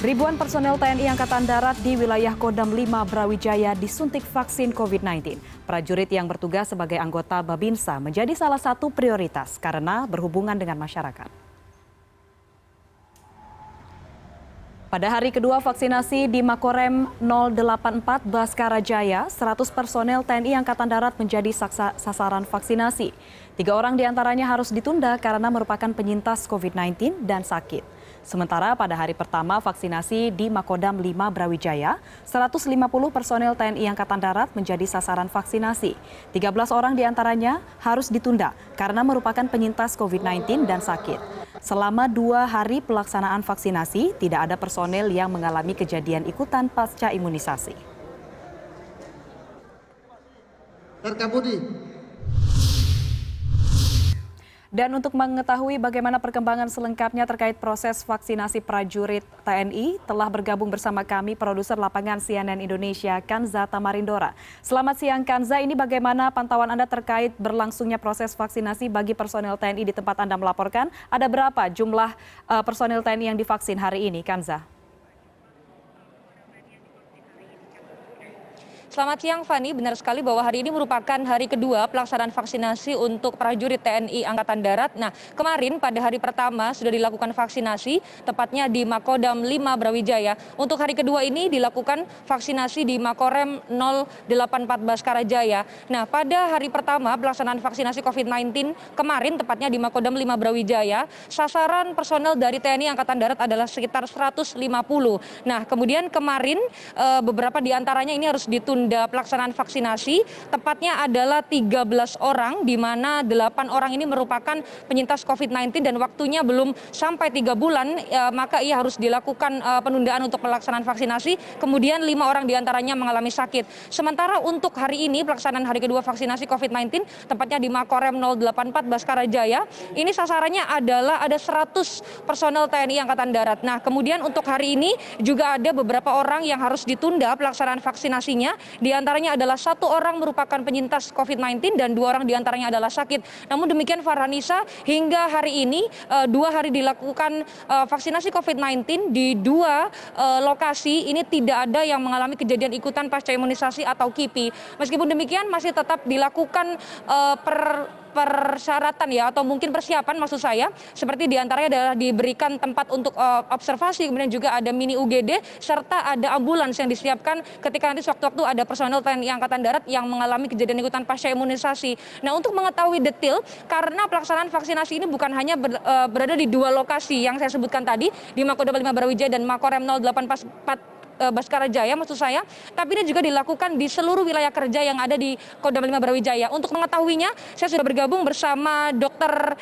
Ribuan personel TNI Angkatan Darat di wilayah Kodam 5 Brawijaya disuntik vaksin COVID-19. Prajurit yang bertugas sebagai anggota Babinsa menjadi salah satu prioritas karena berhubungan dengan masyarakat. Pada hari kedua vaksinasi di Makorem 084 Baskara Jaya, 100 personel TNI Angkatan Darat menjadi sasaran vaksinasi. 3 orang diantaranya harus ditunda karena merupakan penyintas COVID-19 dan sakit. Sementara pada hari pertama vaksinasi di Makodam 5 Brawijaya, 150 personel TNI Angkatan Darat menjadi sasaran vaksinasi. 13 orang diantaranya harus ditunda karena merupakan penyintas COVID-19 dan sakit. Selama 2 hari pelaksanaan vaksinasi, tidak ada personel yang mengalami kejadian ikutan pasca imunisasi. Dan untuk mengetahui bagaimana perkembangan selengkapnya terkait proses vaksinasi prajurit TNI, telah bergabung bersama kami produser lapangan CNN Indonesia, Kanza Tamarindora. Selamat siang Kanza, ini bagaimana pantauan Anda terkait berlangsungnya proses vaksinasi bagi personel TNI di tempat Anda melaporkan? Ada berapa jumlah personel TNI yang divaksin hari ini, Kanza? Selamat siang Fani, benar sekali bahwa hari ini merupakan hari kedua pelaksanaan vaksinasi untuk prajurit TNI Angkatan Darat. Nah, kemarin pada hari pertama sudah dilakukan vaksinasi, tepatnya di Makodam 5 Brawijaya. Untuk hari kedua ini dilakukan vaksinasi di Makorem 084 Baskara Jaya. Nah, pada hari pertama pelaksanaan vaksinasi COVID-19 kemarin, tepatnya di Makodam 5 Brawijaya, sasaran personel dari TNI Angkatan Darat adalah sekitar 150. Nah, kemudian kemarin beberapa di antaranya ini harus ditunda pelaksanaan vaksinasi, tepatnya adalah 13 orang, di mana 8 orang ini merupakan penyintas COVID-19 dan waktunya belum sampai 3 bulan, maka ia harus dilakukan penundaan untuk pelaksanaan vaksinasi, kemudian 5 orang diantaranya mengalami sakit. Sementara untuk hari ini, pelaksanaan hari kedua vaksinasi COVID-19, tepatnya di Makorem 084 Baskara Jaya, ini sasarannya adalah ada 100 personel TNI Angkatan Darat. Nah, kemudian untuk hari ini juga ada beberapa orang yang harus ditunda pelaksanaan vaksinasinya. Di antaranya adalah 1 orang merupakan penyintas COVID-19 dan 2 orang diantaranya adalah sakit. Namun demikian Farhanisa, hingga hari ini 2 hari dilakukan vaksinasi COVID-19 di 2 lokasi, ini tidak ada yang mengalami kejadian ikutan pasca imunisasi atau KIPI. Meskipun demikian masih tetap dilakukan persyaratan ya, atau mungkin persiapan maksud saya, seperti diantaranya adalah diberikan tempat untuk observasi, kemudian juga ada mini UGD, serta ada ambulans yang disiapkan ketika nanti sewaktu-waktu ada personel TNI Angkatan Darat yang mengalami kejadian ikutan pasca imunisasi. Nah, untuk mengetahui detail, karena pelaksanaan vaksinasi ini bukan hanya berada di 2 lokasi yang saya sebutkan tadi, di Makodam 5 Brawijaya dan Makorem 084 Baskara Jaya maksud saya, tapi ini juga dilakukan di seluruh wilayah kerja yang ada di Kodam 5 Brawijaya. Untuk mengetahuinya, saya sudah bergabung bersama Dr.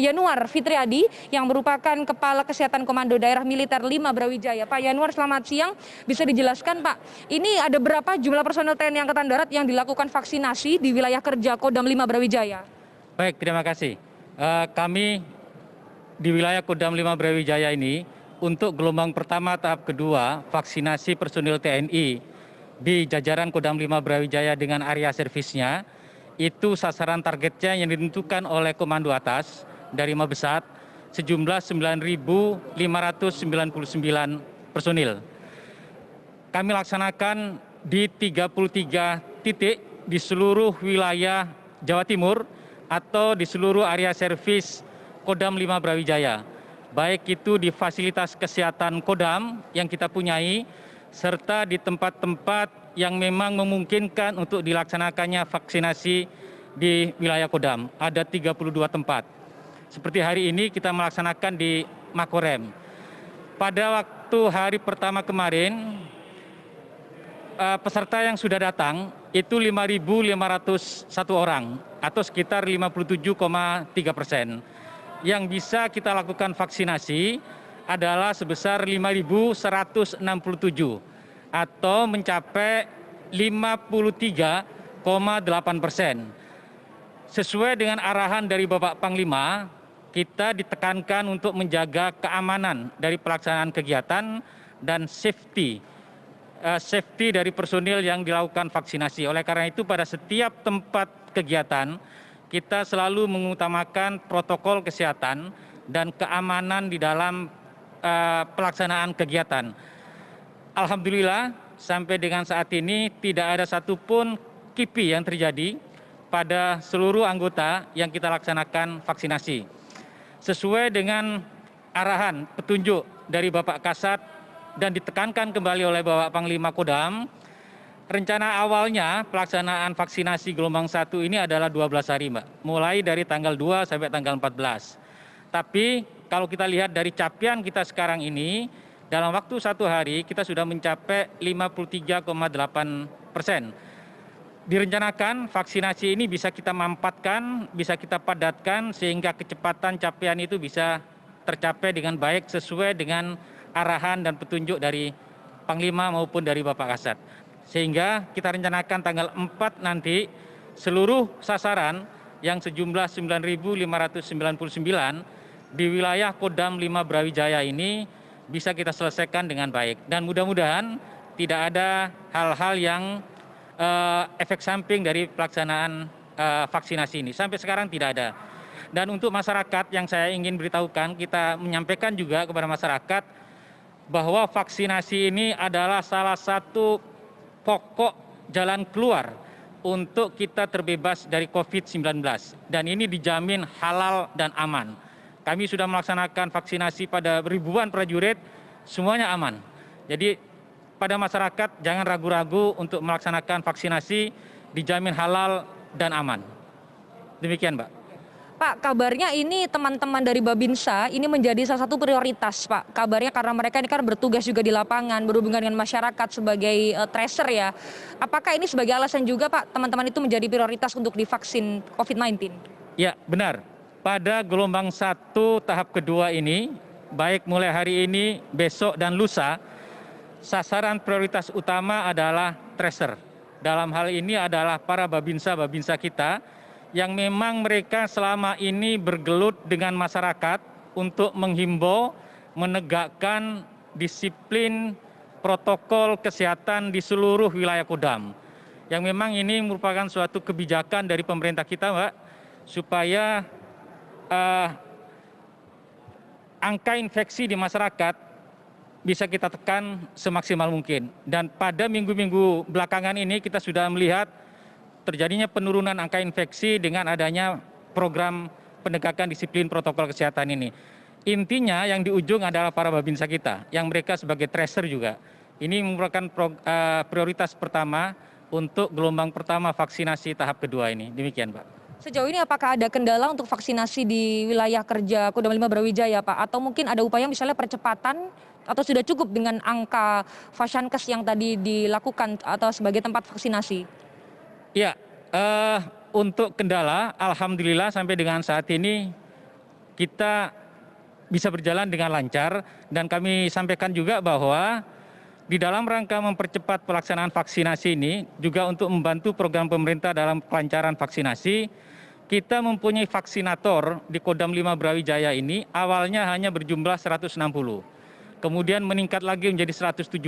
Yanuar Fitriadi yang merupakan Kepala Kesehatan Komando Daerah Militer 5 Brawijaya. Pak Yanuar, selamat siang. Bisa dijelaskan Pak, ini ada berapa jumlah personel TNI Angkatan Darat yang dilakukan vaksinasi di wilayah kerja Kodam 5 Brawijaya? Baik, terima kasih. Kami di wilayah Kodam 5 Brawijaya ini, untuk gelombang pertama tahap kedua vaksinasi personil TNI di jajaran Kodam 5 Brawijaya dengan area servisnya, itu sasaran targetnya yang ditentukan oleh komando atas dari Mabesat sejumlah 9.599 personil. Kami laksanakan di 33 titik di seluruh wilayah Jawa Timur atau di seluruh area servis Kodam 5 Brawijaya. Baik itu di fasilitas kesehatan Kodam yang kita punyai, serta di tempat-tempat yang memang memungkinkan untuk dilaksanakannya vaksinasi di wilayah Kodam. Ada 32 tempat. Seperti hari ini kita melaksanakan di Makorem. Pada waktu hari pertama kemarin, peserta yang sudah datang itu 5.501 orang atau sekitar 57,3%. Yang bisa kita lakukan vaksinasi adalah sebesar 5.167 atau mencapai 53,8%. Sesuai dengan arahan dari Bapak Panglima, kita ditekankan untuk menjaga keamanan dari pelaksanaan kegiatan dan safety dari personil yang dilakukan vaksinasi. Oleh karena itu pada setiap tempat kegiatan kita selalu mengutamakan protokol kesehatan dan keamanan di dalam pelaksanaan kegiatan. Alhamdulillah sampai dengan saat ini tidak ada satupun KIPI yang terjadi pada seluruh anggota yang kita laksanakan vaksinasi. Sesuai dengan arahan petunjuk dari Bapak Kasat dan ditekankan kembali oleh Bapak Panglima Kodam, rencana awalnya pelaksanaan vaksinasi gelombang 1 ini adalah 12 hari, Mbak. Mulai dari tanggal 2 sampai tanggal 14. Tapi kalau kita lihat dari capaian kita sekarang ini, dalam waktu 1 hari kita sudah mencapai 53,8%. Direncanakan vaksinasi ini bisa kita mampatkan, bisa kita padatkan sehingga kecepatan capaian itu bisa tercapai dengan baik sesuai dengan arahan dan petunjuk dari Panglima maupun dari Bapak Kasat. Sehingga kita rencanakan tanggal 4 nanti seluruh sasaran yang sejumlah 9.599 di wilayah Kodam 5 Brawijaya ini bisa kita selesaikan dengan baik. Dan mudah-mudahan tidak ada hal-hal yang efek samping dari pelaksanaan vaksinasi ini. Sampai sekarang tidak ada. Dan untuk masyarakat yang saya ingin beritahukan, kita menyampaikan juga kepada masyarakat bahwa vaksinasi ini adalah salah satu pokok jalan keluar untuk kita terbebas dari COVID-19. Dan ini dijamin halal dan aman. Kami sudah melaksanakan vaksinasi pada ribuan prajurit, semuanya aman. Jadi pada masyarakat jangan ragu-ragu untuk melaksanakan vaksinasi, dijamin halal dan aman. Demikian, Mbak. Pak, kabarnya ini teman-teman dari Babinsa ini menjadi salah satu prioritas, Pak. Kabarnya karena mereka ini kan bertugas juga di lapangan, berhubungan dengan masyarakat sebagai tracer ya. Apakah ini sebagai alasan juga, Pak, teman-teman itu menjadi prioritas untuk divaksin COVID-19? Ya, benar. Pada gelombang 1 tahap kedua ini, baik mulai hari ini, besok dan lusa, sasaran prioritas utama adalah tracer. Dalam hal ini adalah para babinsa kita yang memang mereka selama ini bergelut dengan masyarakat untuk menghimbau, menegakkan disiplin protokol kesehatan di seluruh wilayah Kodam. Yang memang ini merupakan suatu kebijakan dari pemerintah kita, Mbak, supaya angka infeksi di masyarakat bisa kita tekan semaksimal mungkin. Dan pada minggu-minggu belakangan ini kita sudah melihat terjadinya penurunan angka infeksi dengan adanya program penegakan disiplin protokol kesehatan ini. Intinya yang di ujung adalah para babinsa kita, yang mereka sebagai tracer juga. Ini merupakan prioritas pertama untuk gelombang pertama vaksinasi tahap kedua ini. Demikian, Pak. Sejauh ini apakah ada kendala untuk vaksinasi di wilayah kerja Kodam 5 Brawijaya, Pak? Atau mungkin ada upaya misalnya percepatan atau sudah cukup dengan angka Fasiankes yang tadi dilakukan atau sebagai tempat vaksinasi? Ya, untuk kendala, alhamdulillah sampai dengan saat ini kita bisa berjalan dengan lancar dan kami sampaikan juga bahwa di dalam rangka mempercepat pelaksanaan vaksinasi ini juga untuk membantu program pemerintah dalam kelancaran vaksinasi, kita mempunyai vaksinator di Kodam 5 Brawijaya ini awalnya hanya berjumlah 160. Kemudian meningkat lagi menjadi 170.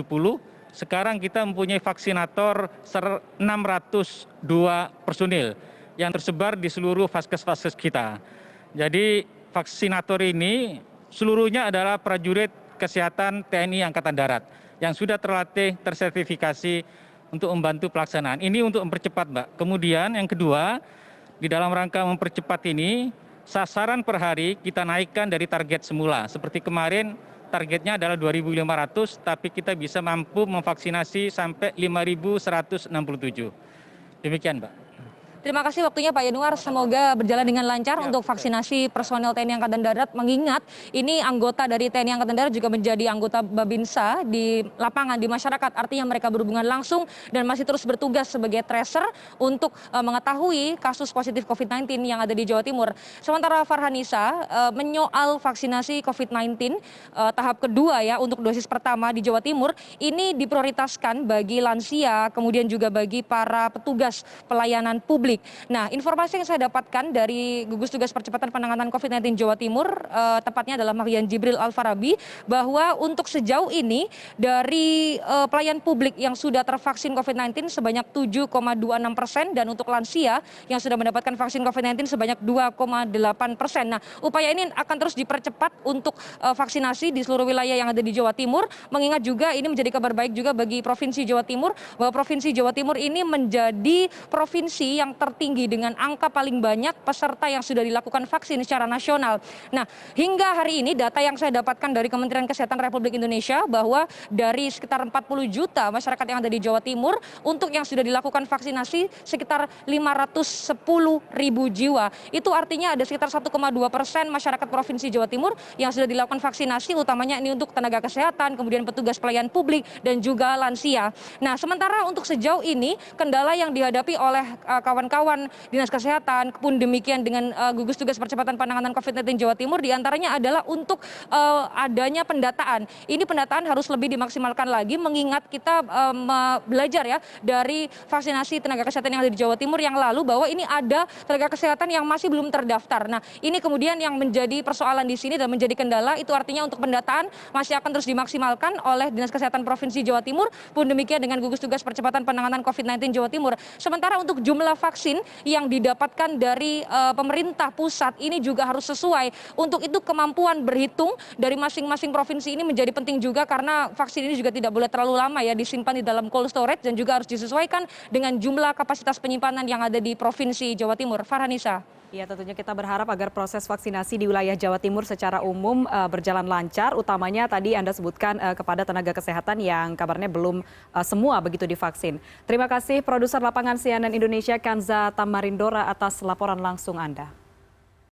Sekarang kita mempunyai vaksinator 602 personil yang tersebar di seluruh vaskes-vaskes kita. Jadi vaksinator ini seluruhnya adalah prajurit kesehatan TNI Angkatan Darat yang sudah terlatih, tersertifikasi untuk membantu pelaksanaan. Ini untuk mempercepat, Mbak. Kemudian yang kedua, di dalam rangka mempercepat ini, sasaran per hari kita naikkan dari target semula. Seperti kemarin, targetnya adalah 2.500, tapi kita bisa mampu memvaksinasi sampai 5.167. Demikian, Mbak. Terima kasih waktunya Pak Yanuar, semoga berjalan dengan lancar untuk vaksinasi personel TNI Angkatan Darat, mengingat ini anggota dari TNI Angkatan Darat juga menjadi anggota Babinsa di lapangan, di masyarakat, artinya mereka berhubungan langsung dan masih terus bertugas sebagai tracer untuk mengetahui kasus positif COVID-19 yang ada di Jawa Timur. Sementara Farhanisa, menyoal vaksinasi COVID-19 tahap kedua ya untuk dosis pertama di Jawa Timur, ini diprioritaskan bagi lansia, kemudian juga bagi para petugas pelayanan publik publik. Nah, informasi yang saya dapatkan dari gugus tugas percepatan penanganan COVID-19 Jawa Timur, tepatnya adalah Marian Jibril Alfarabi, bahwa untuk sejauh ini dari pelayan publik yang sudah tervaksin COVID-19 sebanyak 7,26% dan untuk lansia yang sudah mendapatkan vaksin COVID-19 sebanyak 2,8%. Nah, upaya ini akan terus dipercepat untuk vaksinasi di seluruh wilayah yang ada di Jawa Timur, mengingat juga ini menjadi kabar baik juga bagi Provinsi Jawa Timur, bahwa Provinsi Jawa Timur ini menjadi provinsi yang tertinggi dengan angka paling banyak peserta yang sudah dilakukan vaksin secara nasional. Nah, hingga hari ini data yang saya dapatkan dari Kementerian Kesehatan Republik Indonesia bahwa dari sekitar 40 juta masyarakat yang ada di Jawa Timur, untuk yang sudah dilakukan vaksinasi sekitar 510.000 jiwa. Itu artinya ada sekitar 1,2% masyarakat Provinsi Jawa Timur yang sudah dilakukan vaksinasi, utamanya ini untuk tenaga kesehatan, kemudian petugas pelayan publik dan juga lansia. Nah, sementara untuk sejauh ini kendala yang dihadapi oleh kawan-kawan Dinas Kesehatan pun demikian dengan gugus tugas percepatan penanganan COVID-19 Jawa Timur diantaranya adalah untuk adanya pendataan. Ini pendataan harus lebih dimaksimalkan lagi mengingat kita belajar ya dari vaksinasi tenaga kesehatan yang ada di Jawa Timur yang lalu bahwa ini ada tenaga kesehatan yang masih belum terdaftar. Nah, ini kemudian yang menjadi persoalan di sini dan menjadi kendala, itu artinya untuk pendataan masih akan terus dimaksimalkan oleh Dinas Kesehatan Provinsi Jawa Timur, pun demikian dengan gugus tugas percepatan penanganan COVID-19 Jawa Timur. Sementara untuk jumlah vaksin yang didapatkan dari pemerintah pusat ini juga harus sesuai. Untuk itu kemampuan berhitung dari masing-masing provinsi ini menjadi penting juga karena vaksin ini juga tidak boleh terlalu lama ya disimpan di dalam cold storage dan juga harus disesuaikan dengan jumlah kapasitas penyimpanan yang ada di Provinsi Jawa Timur. Farhanisa. Ya, tentunya kita berharap agar proses vaksinasi di wilayah Jawa Timur secara umum berjalan lancar, utamanya tadi Anda sebutkan kepada tenaga kesehatan yang kabarnya belum semua begitu divaksin. Terima kasih produser lapangan CNN Indonesia Kanza Tamarindora atas laporan langsung Anda.